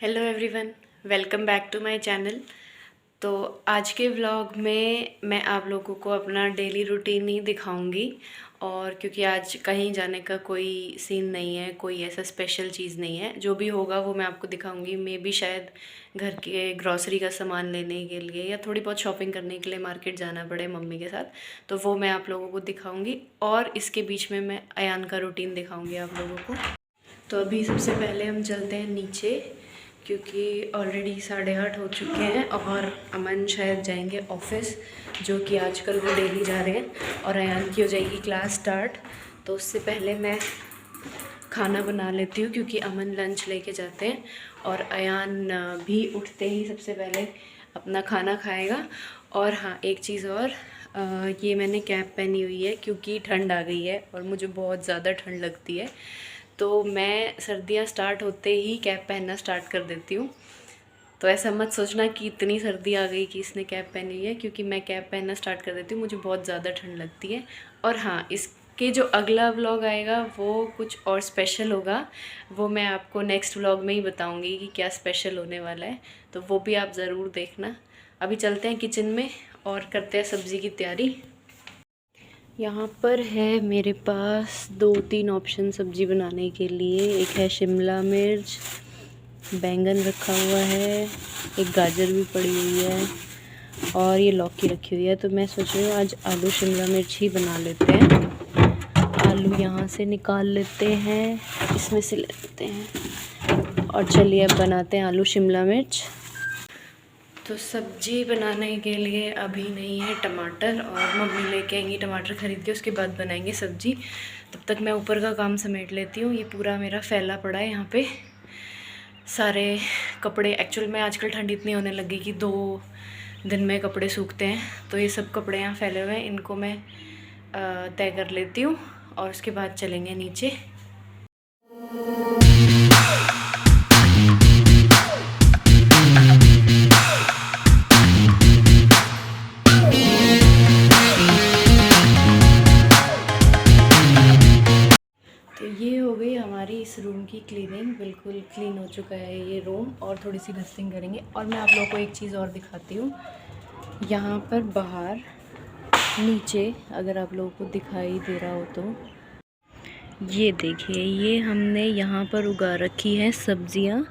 Hello everyone, welcome back to my channel. तो आज के व्लॉग में मैं आप लोगों को अपना डेली रूटीन ही दिखाऊंगी। और क्योंकि आज कहीं जाने का कोई सीन नहीं है, कोई ऐसा स्पेशल चीज़ नहीं है, जो भी होगा वो मैं आपको दिखाऊंगी। मे बी शायद घर के ग्रॉसरी का सामान लेने के लिए या थोड़ी बहुत शॉपिंग करने के लिए मार्केट जाना पड़े मम्मी के साथ, तो वो मैं आप लोगों को दिखाऊँगी। और इसके बीच में मैं अयान का रूटीन दिखाऊँगी आप लोगों को। तो अभी सबसे पहले हम चलते हैं नीचे, क्योंकि ऑलरेडी 8:30 हो चुके हैं और अमन शायद जाएंगे ऑफिस, जो कि आजकल वो डेली जा रहे हैं। और अयान की हो जाएगी क्लास स्टार्ट, तो उससे पहले मैं खाना बना लेती हूँ, क्योंकि अमन लंच लेके जाते हैं और अयान भी उठते ही सबसे पहले अपना खाना खाएगा। और हाँ, एक चीज़ और, ये मैंने कैप पहनी हुई है क्योंकि ठंड आ गई है और मुझे बहुत ज़्यादा ठंड लगती है, तो मैं सर्दियाँ स्टार्ट होते ही कैप पहनना स्टार्ट कर देती हूँ। तो ऐसा मत सोचना कि इतनी सर्दी आ गई कि इसने कैप पहनी हुई है, क्योंकि मैं कैप पहनना स्टार्ट कर देती हूँ, मुझे बहुत ज़्यादा ठंड लगती है। और हाँ, इसके जो अगला व्लॉग आएगा वो कुछ और स्पेशल होगा, वो मैं आपको नेक्स्ट व्लॉग में ही बताऊँगी कि क्या स्पेशल होने वाला है, तो वो भी आप ज़रूर देखना। अभी चलते हैं किचन में और करते हैं सब्ज़ी की तैयारी। यहाँ पर है मेरे पास 2-3 ऑप्शन सब्ज़ी बनाने के लिए। एक है शिमला मिर्च, बैंगन रखा हुआ है, एक गाजर भी पड़ी हुई है और ये लौकी रखी हुई है। तो मैं सोच रही हूँ आज आलू शिमला मिर्च ही बना लेते हैं। आलू यहाँ से निकाल लेते हैं, इसमें से ले लेते हैं और चलिए अब बनाते हैं आलू शिमला मिर्च। तो सब्जी बनाने के लिए अभी नहीं है टमाटर, और मम्मी लेके आएंगी टमाटर ख़रीद के, उसके बाद बनाएंगे सब्जी। तब तक मैं ऊपर का काम समेट लेती हूँ। ये पूरा मेरा फैला पड़ा है यहाँ पे, सारे कपड़े। एक्चुअल में आजकल ठंड इतनी होने लगी कि 2 दिन में कपड़े सूखते हैं, तो ये सब कपड़े यहाँ फैले हुए हैं, इनको मैं तय कर लेती हूँ और उसके बाद चलेंगे नीचे। तो ये हो गई हमारी इस रूम की क्लीनिंग, बिल्कुल क्लीन हो चुका है ये रूम, और थोड़ी सी डस्टिंग करेंगे। और मैं आप लोगों को एक चीज़ और दिखाती हूँ। यहाँ पर बाहर नीचे, अगर आप लोगों को दिखाई दे रहा हो तो ये देखिए, ये हमने यहाँ पर उगा रखी है सब्ज़ियाँ,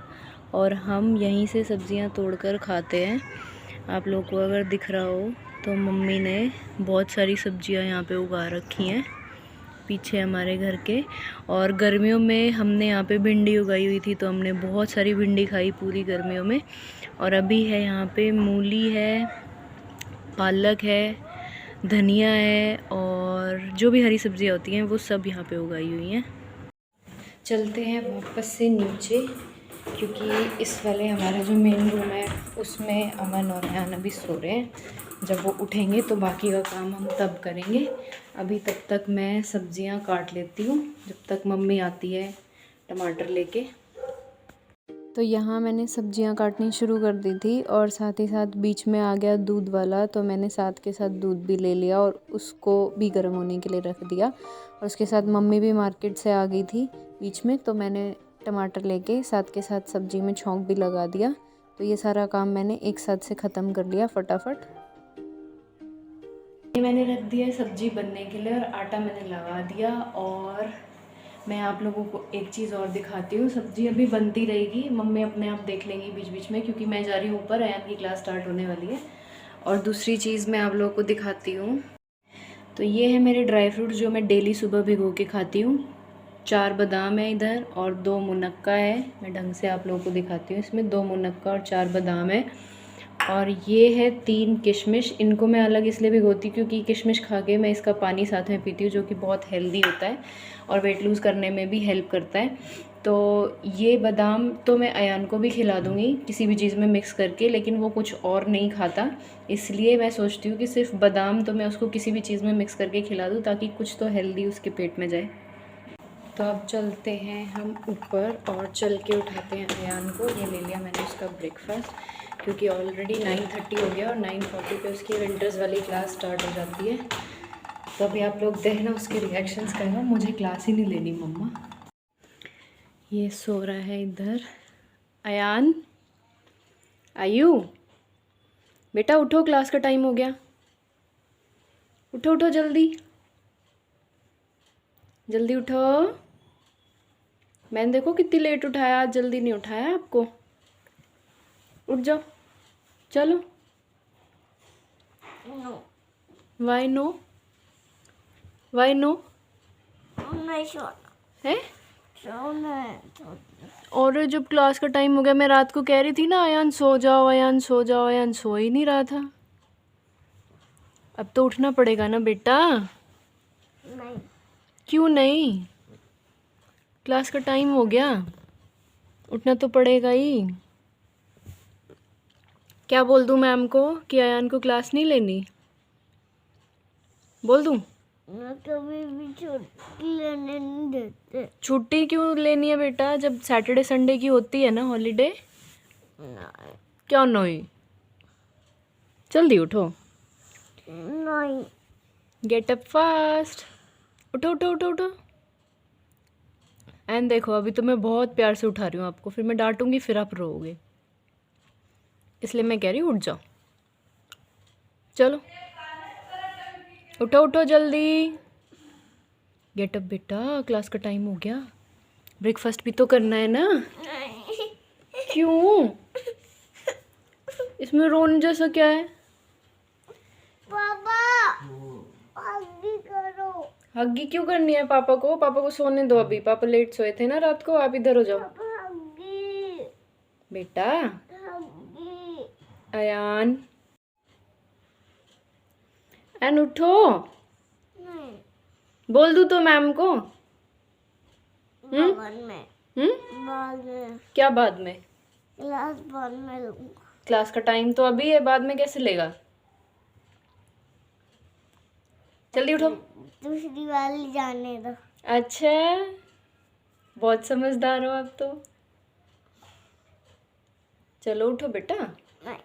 और हम यहीं से सब्ज़ियाँ तोड़कर खाते हैं। आप लोगों को अगर दिख रहा हो तो मम्मी ने बहुत सारी सब्ज़ियाँ यहाँ पे उगा रखी हैं पीछे हमारे घर के। और गर्मियों में हमने यहाँ पे भिंडी उगाई हुई थी, तो हमने बहुत सारी भिंडी खाई पूरी गर्मियों में। और अभी है यहाँ पे मूली है, पालक है, धनिया है, और जो भी हरी सब्जियाँ होती हैं वो सब यहाँ पे उगाई हुई हैं। चलते हैं वापस से नीचे, क्योंकि इस वाले हमारा जो मेन रूम है उसमें अमन और अयान अभी सो रहे हैं। जब वो उठेंगे तो बाकी का काम हम तब करेंगे। अभी तब तक मैं सब्जियां काट लेती हूँ, जब तक मम्मी आती है टमाटर लेके। तो यहाँ मैंने सब्जियां काटनी शुरू कर दी थी, और साथ ही साथ बीच में आ गया दूध वाला, तो मैंने साथ के साथ दूध भी ले लिया और उसको भी गर्म होने के लिए रख दिया। और उसके साथ मम्मी भी मार्केट से आ गई थी बीच में, तो मैंने टमाटर लेके साथ के साथ सब्जी में छौंक भी लगा दिया। तो ये सारा काम मैंने एक साथ से ख़त्म कर लिया फटाफट। ये मैंने रख दिया सब्जी बनने के लिए और आटा मैंने लगा दिया। और मैं आप लोगों को एक चीज़ और दिखाती हूँ। सब्जी अभी बनती रहेगी, मम्मी अपने आप देख लेंगी बीच बीच में, क्योंकि मैं जा रही हूँ ऊपर, अयान की क्लास स्टार्ट होने वाली है। और दूसरी चीज़ मैं आप लोगों को दिखाती हूँ, तो ये है मेरे ड्राई फ्रूट जो मैं डेली सुबह भिगो के खाती हूँ। 4 बादाम है इधर और 2 मुनक्का है। मैं ढंग से आप लोगों को दिखाती हूँ, इसमें 2 मुनक्का और 4 बादाम है। और ये है 3 किशमिश। इनको मैं अलग इसलिए भिगोती हूँ क्योंकि किशमिश खा के मैं इसका पानी साथ में पीती हूँ, जो कि बहुत हेल्दी होता है और वेट लूज़ करने में भी हेल्प करता है। तो ये बादाम तो मैं अयान को भी खिला दूँगी किसी भी चीज़ में मिक्स करके, लेकिन वो कुछ और नहीं खाता, इसलिए मैं सोचती हूँ कि सिर्फ बादाम तो मैं उसको किसी भी चीज़ में मिक्स करके खिला दूँ, ताकि कुछ तो हेल्दी उसके पेट में जाए। तो अब चलते हैं हम ऊपर और चल के उठाते हैं अयान को। ये ले लिया मैंने उसका ब्रेकफास्ट, क्योंकि ऑलरेडी 9:30 हो गया और 9:40 पे उसकी विंटर्स वाली क्लास स्टार्ट हो जाती है। तो अभी आप लोग देखना उसके रिएक्शंस करना, मुझे क्लास ही नहीं लेनी मम्मा। ये सो रहा है इधर, अयान, आयु बेटा उठो, क्लास का टाइम हो गया। उठो उठो जल्दी जल्दी उठो। मैंने देखो कितनी लेट उठाया, आज जल्दी नहीं उठाया आपको। उठ जाओ, चलो। Why no? वाई नो है? और जब क्लास का टाइम हो गया, मैं रात को कह रही थी ना अयान सो जाओ, अयान सो जाओ, अयान सो ही नहीं रहा था। अब तो उठना पड़ेगा ना बेटा। नहीं। क्यों नहीं? क्लास का टाइम हो गया, उठना तो पड़ेगा ही। क्या बोल दूं मैम को कि अयान को क्लास नहीं लेनी? बोल दूं? कभी भी छुट्टी लेने नहीं देते। छुट्टी क्यों लेनी है बेटा, जब सैटरडे संडे की होती है ना हॉलीडे? नहीं। क्या नहीं? जल्दी उठो। नहीं। Get up fast. उठो उठो उठो उठो। एंड देखो, अभी तो मैं बहुत प्यार से उठा रही हूँ आपको, फिर मैं डांटूंगी, फिर आप रोओगे, इसलिए मैं कह रही हूँ उठ जाओ। चलो उठो उठो जल्दी। गेट अप बेटा, क्लास का टाइम हो गया। ब्रेकफास्ट भी तो करना है ना। नहीं। क्यों? इसमें रोने जैसा क्या है? पापा हग्गी करो। हग्गी क्यों करनी है पापा को? पापा को सोने दो अभी, पापा लेट सोए थे ना रात को। आप इधर हो जाओ पापा हग्गी। बेटा। हग्गी। अयान, एन उठो। नहीं। बोल दूँ तो मैम को? बाद में। बाद में। क्या बाद में? क्लास बाद में लूंगा। क्लास का टाइम तो अभी है, बाद में कैसे लेगा? जल्दी उठो। दूसरी वाली जाने दो। अच्छा, बहुत समझदार हो आप तो। चलो उठो बेटा। नहीं।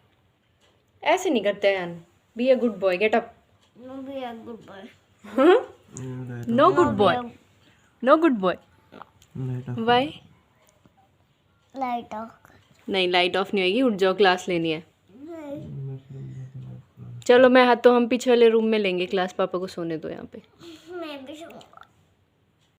ऐसे नहीं करते यार। Be a good boy, get up. No be a good boy. No good boy, no good boy. Why? Light off. नहीं, लाइट ऑफ नहीं होगी, उठ जाओ, क्लास लेनी है। चलो मैं तो हम पीछे वाले रूम में लेंगे क्लास, पापा को सोने दो यहाँ पे। मैं भी सोऊंगा।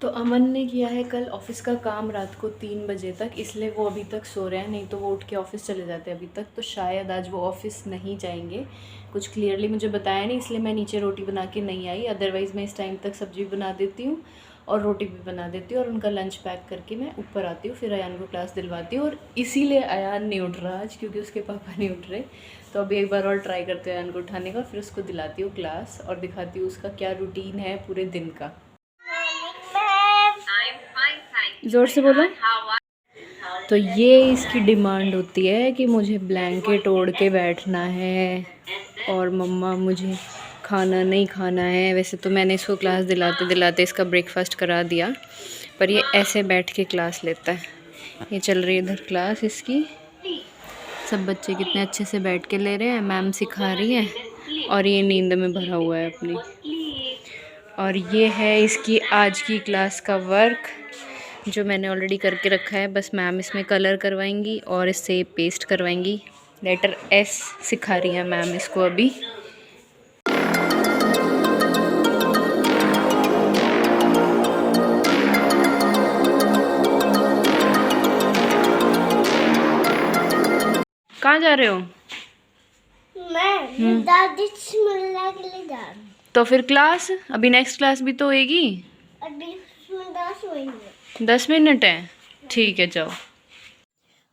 तो अमन ने किया है कल ऑफिस का काम रात को 3 बजे तक, इसलिए वो अभी तक सो रहे हैं, नहीं तो वो उठ के ऑफिस चले जाते हैं अभी तक। तो शायद आज वो ऑफिस नहीं जाएंगे, कुछ क्लियरली मुझे बताया नहीं, इसलिए मैं नीचे रोटी बना के नहीं आई। अदरवाइज़ मैं इस टाइम तक सब्जी बना देती हूँ और रोटी भी बना देती हूँ और उनका लंच पैक करके मैं ऊपर आती हूँ, फिर अयान को क्लास दिलवाती हूँ। और इसीलिए अयान नहीं उठ रहा आज, क्योंकि उसके पापा नहीं उठ रहे। तो अभी एक बार और ट्राई करते हैं अयान को उठाने का, फिर उसको दिलाती हूँ क्लास और दिखाती हूँ उसका क्या रूटीन है पूरे दिन का। ज़ोर से बोलो। तो ये इसकी डिमांड होती है कि मुझे ब्लैंकेट ओढ़ के बैठना है और मम्मा मुझे खाना नहीं खाना है। वैसे तो मैंने इसको क्लास दिलाते दिलाते इसका ब्रेकफास्ट करा दिया, पर ये ऐसे बैठ के क्लास लेता है। ये चल रही है इधर क्लास इसकी, सब बच्चे कितने अच्छे से बैठ के ले रहे हैं, मैम सिखा रही है और ये नींद में भरा हुआ है अपनी। और ये है इसकी आज की क्लास का वर्क जो मैंने ऑलरेडी करके रखा है, बस मैम इसमें कलर करवाएंगी और इससे पेस्ट करवाएंगी। लेटर एस सिखा रही है मैम इसको अभी। कहाँ जा रहे हो? मैं दादी से मिलने के लिए जा रही हूँ। तो फिर क्लास अभी नेक्स्ट क्लास भी तो होएगी। अभी 10 होंगे। 10 मिनट है, ठीक है जाओ।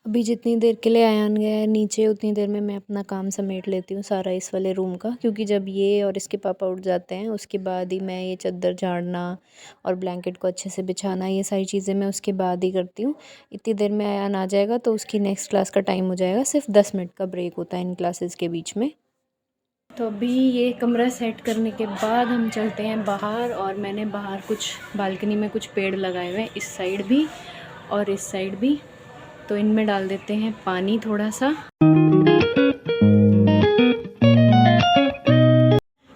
अभी जितनी देर के लिए अयान गया है नीचे, उतनी देर में मैं अपना काम समेट लेती हूँ सारा इस वाले रूम का, क्योंकि जब ये और इसके पापा उठ जाते हैं उसके बाद ही मैं ये चादर झाड़ना और ब्लैंकेट को अच्छे से बिछाना, ये सारी चीज़ें मैं उसके बाद ही करती हूँ। इतनी देर में अयान आ जाएगा तो उसकी नेक्स्ट क्लास का टाइम हो जाएगा। सिर्फ 10 मिनट का ब्रेक होता है इन क्लासेस के बीच में। तो अभी ये कमरा सेट करने के बाद हम चलते हैं बाहर, और मैंने बाहर कुछ बालकनी में कुछ पेड़ लगाए हुए हैं, इस साइड भी और इस साइड भी। तो इनमें डाल देते हैं पानी थोड़ा सा।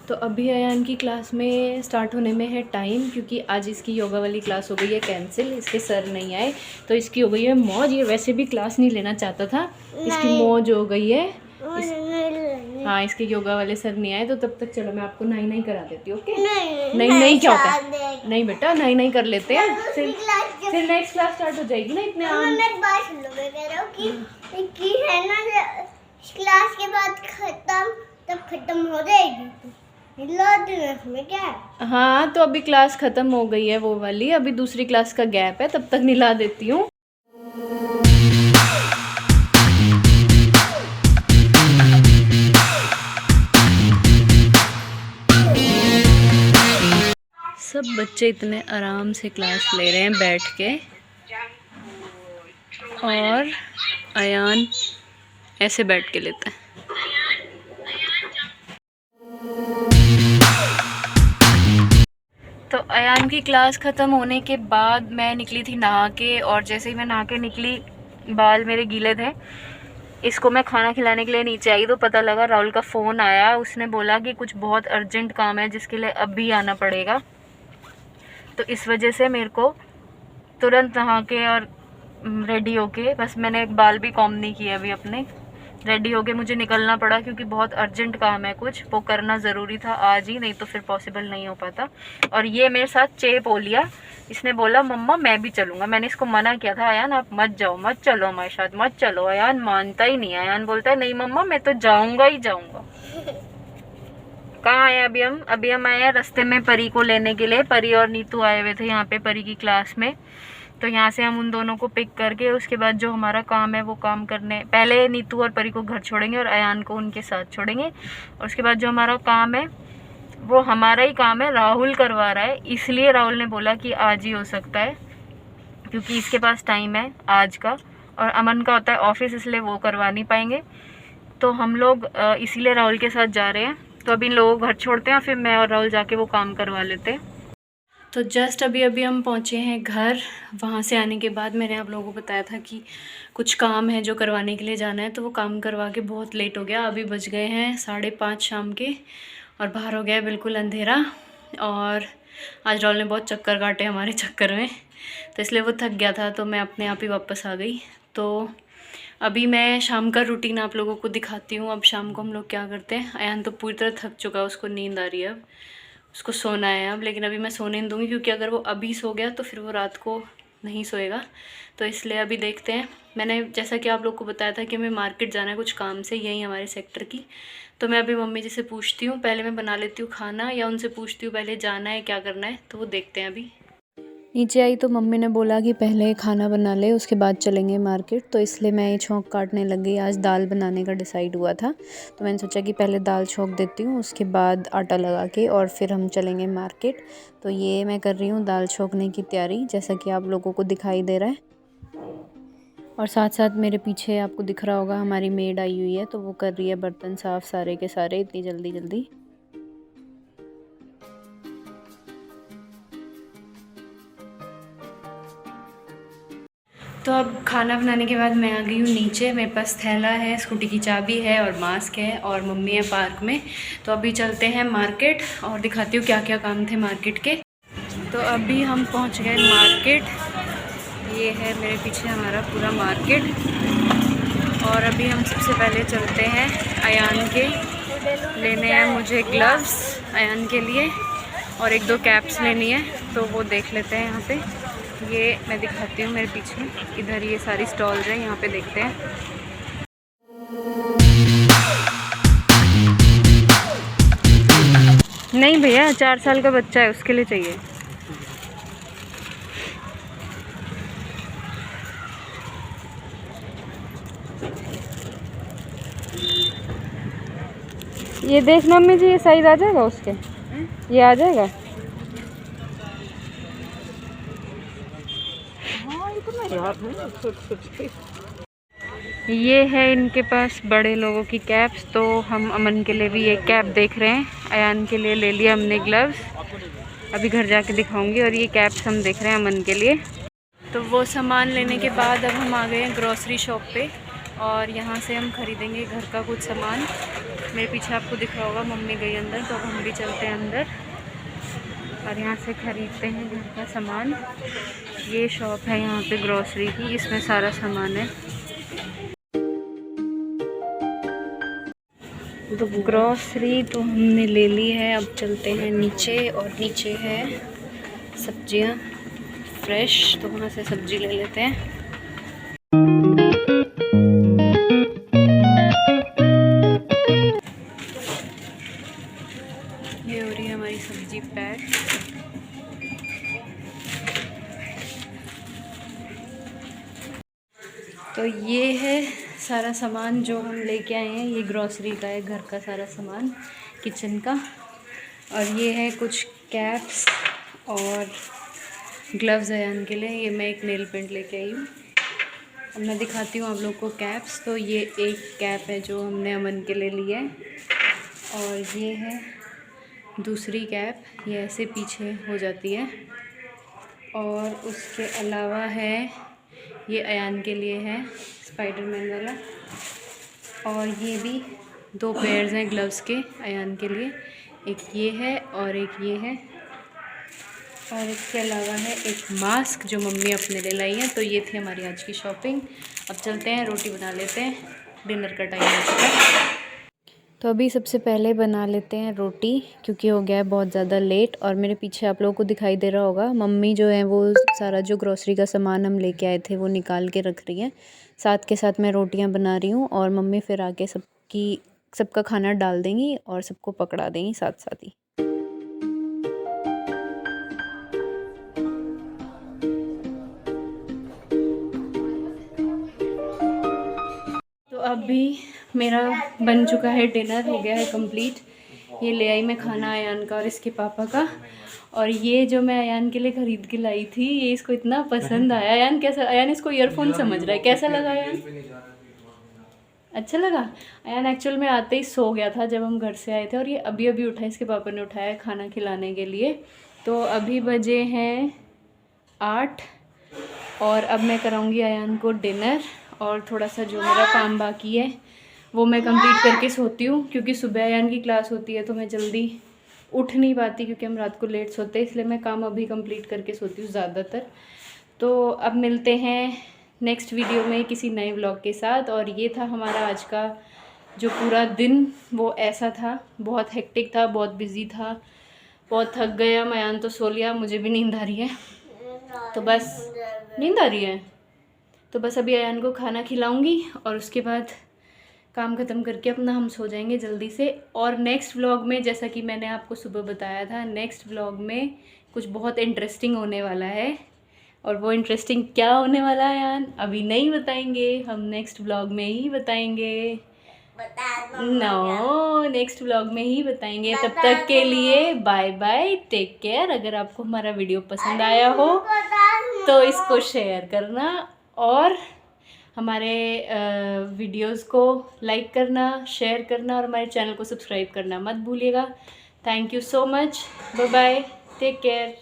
तो अब अभी अयान की क्लास में स्टार्ट होने में है टाइम, क्योंकि आज इसकी योगा वाली क्लास हो गई है कैंसिल, इसके सर नहीं आए तो इसकी हो गई है मौज। ये वैसे भी क्लास नहीं लेना चाहता था, इसकी मौज हो गई है। हाँ, इसके योगा वाले सर नहीं आए तो तब तक चलो मैं आपको नहीं करा देती हूँ। ओके? नहीं क्या होता है? नहीं बेटा, नहीं कर लेते हैं, फिर नेक्स्ट क्लास स्टार्ट हो जाएगी ना इतने क्लास के बाद खत्म हो जाएगी में क्या है? हाँ, तो अभी क्लास खत्म हो गई है वो वाली, अभी दूसरी क्लास का गैप है, तब तक निला देती हूँ। सब बच्चे इतने आराम से क्लास ले रहे हैं बैठ के, और अयान ऐसे बैठ के लेता है। तो अयान की क्लास ख़त्म होने के बाद मैं निकली थी नहा के, और जैसे ही मैं नहा के निकली बाल मेरे गीले थे। इसको मैं खाना खिलाने के लिए नीचे आई तो पता लगा राहुल का फ़ोन आया, उसने बोला कि कुछ बहुत अर्जेंट काम है जिसके लिए अभी आना पड़ेगा। तो इस वजह से मेरे को तुरंत नहा के और रेडी होके, बस मैंने बाल भी कॉम्ब नहीं किए अभी अपने, रेडी होके मुझे निकलना पड़ा क्योंकि बहुत अर्जेंट काम है, कुछ वो करना ज़रूरी था आज ही, नहीं तो फिर पॉसिबल नहीं हो पाता। और ये मेरे साथ चेप हो लिया, इसने बोला मम्मा मैं भी चलूँगा। मैंने इसको मना किया था, अयान आप मत जाओ, मत चलो हमारे साथ, मत चलो। अयान मानता ही नहीं है, अयान बोलता है नहीं मम्मा मैं तो जाऊँगा ही जाऊँगा। कहाँ आए अभी हम आए हैं रास्ते में परी को लेने के लिए। परी और नीतू आए हुए थे यहाँ पे परी की क्लास में, तो यहाँ से हम उन दोनों को पिक करके उसके बाद जो हमारा काम है वो काम करने, पहले नीतू और परी को घर छोड़ेंगे और अयान को उनके साथ छोड़ेंगे, और उसके बाद जो हमारा काम है वो हमारा ही काम है, राहुल करवा रहा है। इसलिए राहुल ने बोला कि आज ही हो सकता है क्योंकि इसके पास टाइम है आज का, और अमन का होता है ऑफिस, इसलिए वो करवा नहीं पाएंगे। तो हम लोग इसीलिए राहुल के साथ जा रहे हैं। तो अभी इन लोगों को घर छोड़ते हैं, फिर मैं और राहुल जाके वो काम करवा लेते हैं। तो जस्ट अभी हम पहुँचे हैं घर। वहाँ से आने के बाद मैंने आप लोगों को बताया था कि कुछ काम है जो करवाने के लिए जाना है, तो वो काम करवा के बहुत लेट हो गया। अभी बज गए हैं 5:30 शाम के, और बाहर हो गया है बिल्कुल अंधेरा। और आज राहुल ने बहुत चक्कर काटे हमारे चक्कर में, तो इसलिए वो थक गया था, तो मैं अपने आप ही वापस आ गई। तो अभी मैं शाम का रूटीन आप लोगों को दिखाती हूँ। अब शाम को हम लोग क्या करते हैं। अयान तो पूरी तरह थक चुका है, उसको नींद आ रही है, अब उसको सोना है अब, लेकिन अभी मैं सोने नहीं दूँगी क्योंकि अगर वो अभी सो गया तो फिर वो रात को नहीं सोएगा। तो इसलिए अभी देखते हैं। मैंने जैसा कि आप लोग को बताया था कि हमें मार्केट जाना है कुछ काम से, यहीं हमारे सेक्टर की। तो मैं अभी मम्मी जी से पूछती हूँ, पहले मैं बना लेती हूँ खाना, या उनसे पूछती हूँ पहले जाना है क्या करना है, तो वो देखते हैं। अभी नीचे आई तो मम्मी ने बोला कि पहले खाना बना ले उसके बाद चलेंगे मार्केट, तो इसलिए मैं ये छौंक काटने लग गई। आज दाल बनाने का डिसाइड हुआ था, तो मैंने सोचा कि पहले दाल छौंक देती हूँ, उसके बाद आटा लगा के और फिर हम चलेंगे मार्केट। तो ये मैं कर रही हूँ दाल छौंकने की तैयारी, जैसा कि आप लोगों को दिखाई दे रहा है। और साथ साथ मेरे पीछे आपको दिख रहा होगा हमारी मेड आई हुई है, तो वो कर रही है बर्तन साफ़ सारे के सारे इतनी जल्दी। तो अब खाना बनाने के बाद मैं आ गई हूँ नीचे। मेरे पास थैला है, स्कूटी की चाबी है और मास्क है, और मम्मी है पार्क में। तो अभी चलते हैं मार्केट और दिखाती हूँ क्या क्या काम थे मार्केट के। तो अभी हम पहुँच गए मार्केट। ये है मेरे पीछे हमारा पूरा मार्केट, और अभी हम सबसे पहले चलते हैं अयान के लेने हैं मुझे ग्लव्स अयान के लिए, और 1-2 कैप्स लेनी है, तो वो देख लेते हैं। यहाँ पे ये मैं दिखाती हूँ मेरे पीछे, इधर ये सारी स्टॉल्स हैं, यहाँ पे देखते हैं। नहीं भैया, 4 साल का बच्चा है, उसके लिए चाहिए। ये देख मम्मी जी, ये साइज आ जाएगा उसके, ये आ जाएगा। ये है इनके पास बड़े लोगों की कैप्स, तो हम अमन के लिए भी ये कैप देख रहे हैं। अयान के लिए ले लिया हमने ग्लव्स, अभी घर जाके दिखाऊंगी। और ये कैप्स हम देख रहे हैं अमन के लिए। तो वो सामान लेने के बाद अब हम आ गए हैं ग्रॉसरी शॉप पे, और यहाँ से हम ख़रीदेंगे घर का कुछ सामान। मेरे पीछे आपको दिख रहा होगा मम्मी गई अंदर, तो अब हम भी चलते हैं अंदर और यहाँ से ख़रीदते हैं घर का सामान। ये शॉप है यहाँ पे ग्रॉसरी की, इसमें सारा सामान है। तो ग्रॉसरी तो हमने ले ली है, अब चलते हैं नीचे, और नीचे है सब्जियां फ्रेश, तो वहाँ से सब्जी ले लेते हैं। ये हो रही है हमारी सब्जी पैक। तो ये है सारा सामान जो हम लेके आए हैं, ये ग्रॉसरी का है, घर का सारा सामान किचन का। और ये है कुछ कैप्स और ग्लव्स है अयान के लिए। ये मैं एक नेल पेंट लेके आई हूँ। अब मैं दिखाती हूँ आप लोग को कैप्स। तो ये एक कैप है जो हमने अमन के लिए ली है, और ये है दूसरी कैप, ये ऐसे पीछे हो जाती है। और उसके अलावा है ये अयान के लिए है स्पाइडरमैन वाला, और ये भी 2 पेयर्स हैं ग्लव्स के अयान के लिए, एक ये है और एक ये है। और इसके अलावा है एक मास्क जो मम्मी अपने लिए लाई है। तो ये थी हमारी आज की शॉपिंग। अब चलते हैं, रोटी बना लेते हैं, डिनर का टाइम हो चुका है। तो अभी सबसे पहले बना लेते हैं रोटी, क्योंकि हो गया है बहुत ज़्यादा लेट। और मेरे पीछे आप लोगों को दिखाई दे रहा होगा मम्मी जो है वो सारा जो ग्रॉसरी का सामान हम लेके आए थे वो निकाल के रख रही हैं। साथ के साथ मैं रोटियां बना रही हूँ, और मम्मी फिर आके सबका खाना डाल देंगी और सबको पकड़ा देंगी साथ साथ ही। तो अभी मेरा बन चुका है डिनर, हो गया है कंप्लीट। ये ले आई मैं खाना अयान का और इसके पापा का। और ये जो मैं अयान के लिए ख़रीद के लाई थी, ये इसको इतना पसंद आया। अयान कैसा, अयान इसको ईयरफोन समझ रहा है, कैसा लगा अयान? अच्छा लगा। अयान एक्चुअल में आते ही सो गया था जब हम घर से आए थे, और ये अभी अभी उठा, इसके पापा ने उठाया खाना खिलाने के लिए। तो अभी बजे हैं 8, और अब मैं कराऊंगी अयान को डिनर, और थोड़ा सा जो मेरा काम बाकी है वो मैं कंप्लीट करके सोती हूँ, क्योंकि सुबह अयान की क्लास होती है तो मैं जल्दी उठ नहीं पाती, क्योंकि हम रात को लेट सोते हैं। इसलिए मैं काम अभी कंप्लीट करके सोती हूँ ज़्यादातर। तो अब मिलते हैं नेक्स्ट वीडियो में किसी नए व्लॉग के साथ। और ये था हमारा आज का जो पूरा दिन, वो ऐसा था, बहुत हेक्टिक था, बहुत बिजी था, बहुत थक गया। अयान तो सो लिया, मुझे भी नींद आ रही है, तो बस नींद आ रही है, तो बस अभी अयान को खाना खिलाऊंगी और उसके बाद काम ख़त्म करके अपना हम सो जाएंगे जल्दी से। और नेक्स्ट व्लॉग में, जैसा कि मैंने आपको सुबह बताया था, नेक्स्ट व्लॉग में कुछ बहुत इंटरेस्टिंग होने वाला है। और वो इंटरेस्टिंग क्या होने वाला है अयान, अभी नहीं बताएंगे, हम नेक्स्ट व्लॉग में ही बताएंगे। नो, नेक्स्ट व्लॉग में ही बताएंगे। तब तक के लिए बाय बाय, टेक केयर। अगर आपको हमारा वीडियो पसंद आया हो तो इसको शेयर करना, और हमारे वीडियोस को लाइक करना, शेयर करना, और हमारे चैनल को सब्सक्राइब करना मत भूलिएगा। Thank you so much, bye bye, take care.